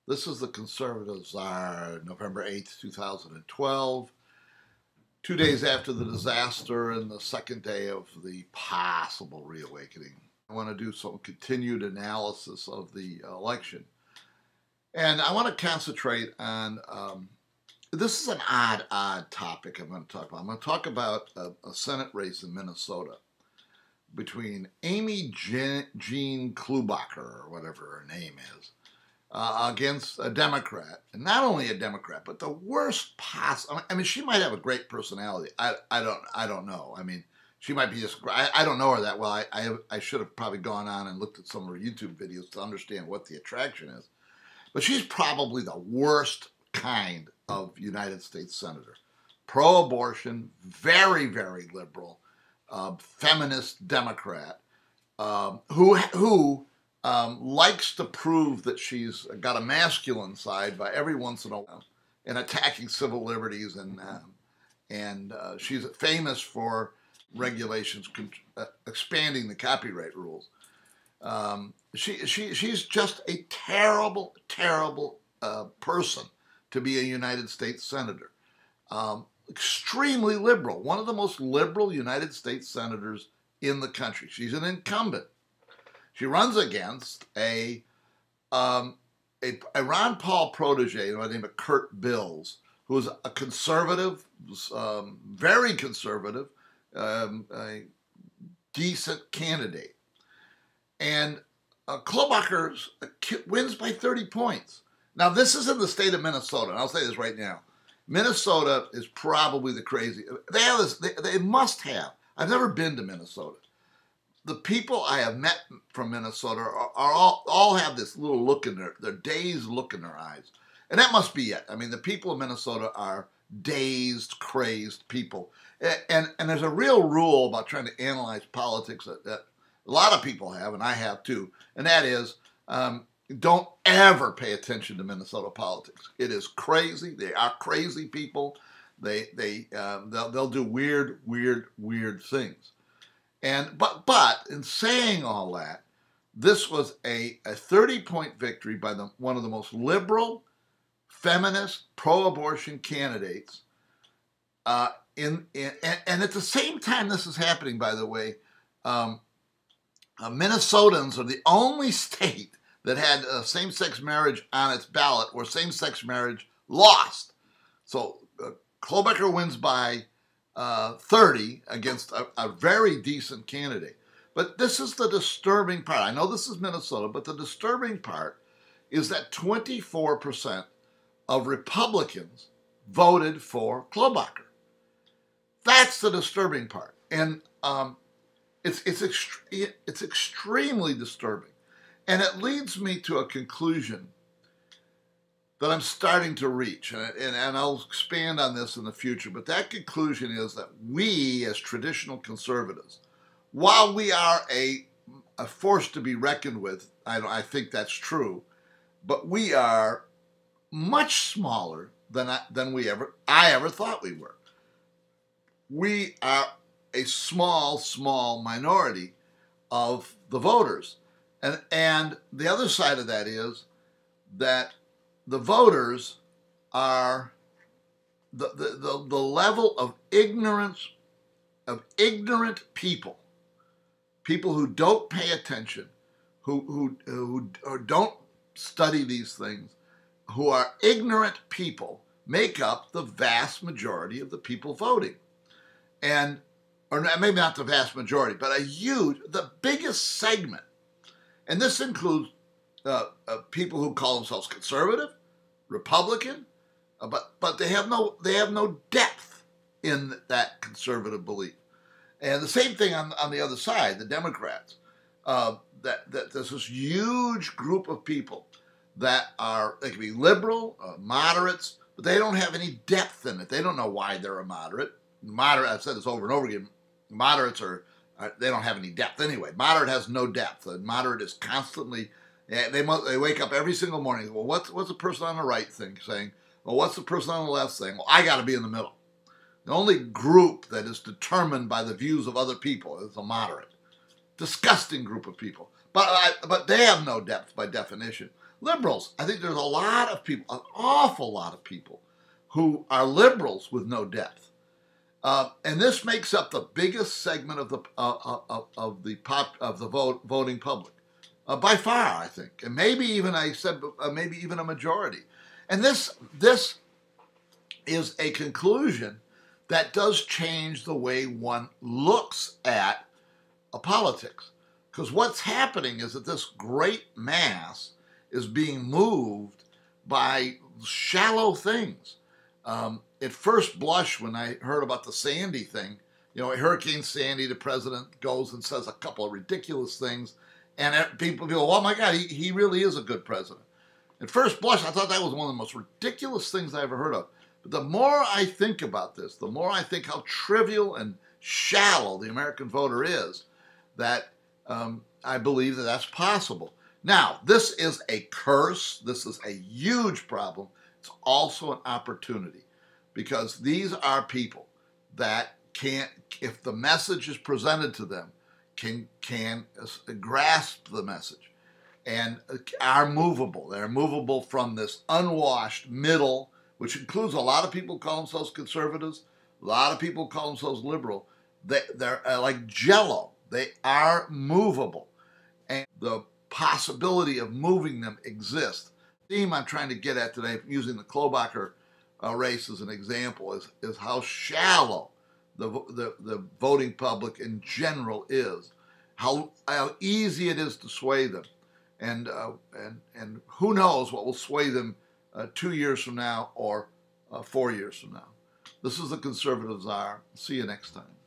This is the Conservative Czar, November 8th, 2012, 2 days after the disaster and the second day of the possible reawakening. I want to do some continued analysis of the election. And I want to concentrate on, this is an odd topic I'm going to talk about. I'm going to talk about a Senate race in Minnesota between Amy Jean Klobuchar, or whatever her name is, against a Democrat, and not only a Democrat, but the worst possible. I mean, she might have a great personality. I don't know. I mean, she might be just. I don't know her that well. I should have probably gone on and looked at some of her YouTube videos to understand what the attraction is. But she's probably the worst kind of United States senator. Pro-abortion, very, very liberal, feminist Democrat, who likes to prove that she's got a masculine side by every once in a while in attacking civil liberties, and she's famous for regulations expanding the copyright rules. She's just a terrible person to be a United States senator. Extremely liberal, one of the most liberal United States senators in the country. She's an incumbent. She runs against a Ron Paul protege by the name of Kurt Bills, who is a conservative, very conservative, a decent candidate. And Klobuchar wins by 30 points. Now, this is in the state of Minnesota, and I'll say this right now. Minnesota is probably the crazy. They have this. They must have. I've never been to Minnesota. The people I have met from Minnesota are all have this little look in their dazed look in their eyes, and that must be it. I mean, the people of Minnesota are dazed, crazed people, and there's a real rule about trying to analyze politics that a lot of people have, and I have too, and that is don't ever pay attention to Minnesota politics. It is crazy. They are crazy people. They'll do weird things. And but in saying all that, this was a 30-point victory by one of the most liberal, feminist, pro-abortion candidates. And at the same time this is happening, by the way, Minnesotans are the only state that had same-sex marriage on its ballot where same-sex marriage lost. So Klobuchar wins by 30 against a very decent candidate. But this is the disturbing part. I know this is Minnesota, but the disturbing part is that 24% of Republicans voted for Klobuchar. That's the disturbing part. And it's extremely disturbing. And it leads me to a conclusion that I'm starting to reach, and I'll expand on this in the future, but that conclusion is that we, as traditional conservatives, while we are a force to be reckoned with, I think that's true, but we are much smaller than I ever thought we were. We are a small minority of the voters, and the other side of that is that the voters are the level of ignorance of ignorant people who don't pay attention, who don't study these things, who are ignorant people, make up the vast majority of the people voting. And, or maybe not the vast majority, but the biggest segment. And this includes people who call themselves conservative, Republican, but they have no depth in that conservative belief. And the same thing on the other side, the Democrats. That there's this huge group of people they can be liberal, moderates, but they don't have any depth in it. They don't know why they're a moderate. I've said this over and over again. Moderates they don't have any depth anyway. Moderate has no depth. A moderate is constantly. They wake up every single morning. Well, what's the person on the right saying? Well, what's the person on the left saying? Well, I got to be in the middle. The only group that is determined by the views of other people is a moderate. Disgusting group of people. But they have no depth by definition. Liberals, I think there's a lot of people, an awful lot of people, who are liberals with no depth. And this makes up the biggest segment of the voting public, by far, I think, and maybe even maybe even a majority. And this is a conclusion that does change the way one looks at politics, because what's happening is that this great mass is being moved by shallow things. At first blush, when I heard about the Sandy thing, Hurricane Sandy, the president goes and says a couple of ridiculous things, and people go, oh my God, he really is a good president. At first blush, I thought that was one of the most ridiculous things I ever heard of. But the more I think about this, the more I think how trivial and shallow the American voter is, that I believe that that's possible. Now, this is a curse. This is a huge problem. It's also an opportunity, because these are people that can't, if the message is presented to them, can grasp the message and are movable. They're movable from this unwashed middle, which includes a lot of people who call themselves conservatives, a lot of people who call themselves liberal. They're like jello. They are movable, and the possibility of moving them exists. The theme I'm trying to get at today, using the Klobuchar race as an example, is how shallow the voting public in general is, how easy it is to sway them, and who knows what will sway them 2 years from now or 4 years from now. This is the Conservative Czar. See you next time.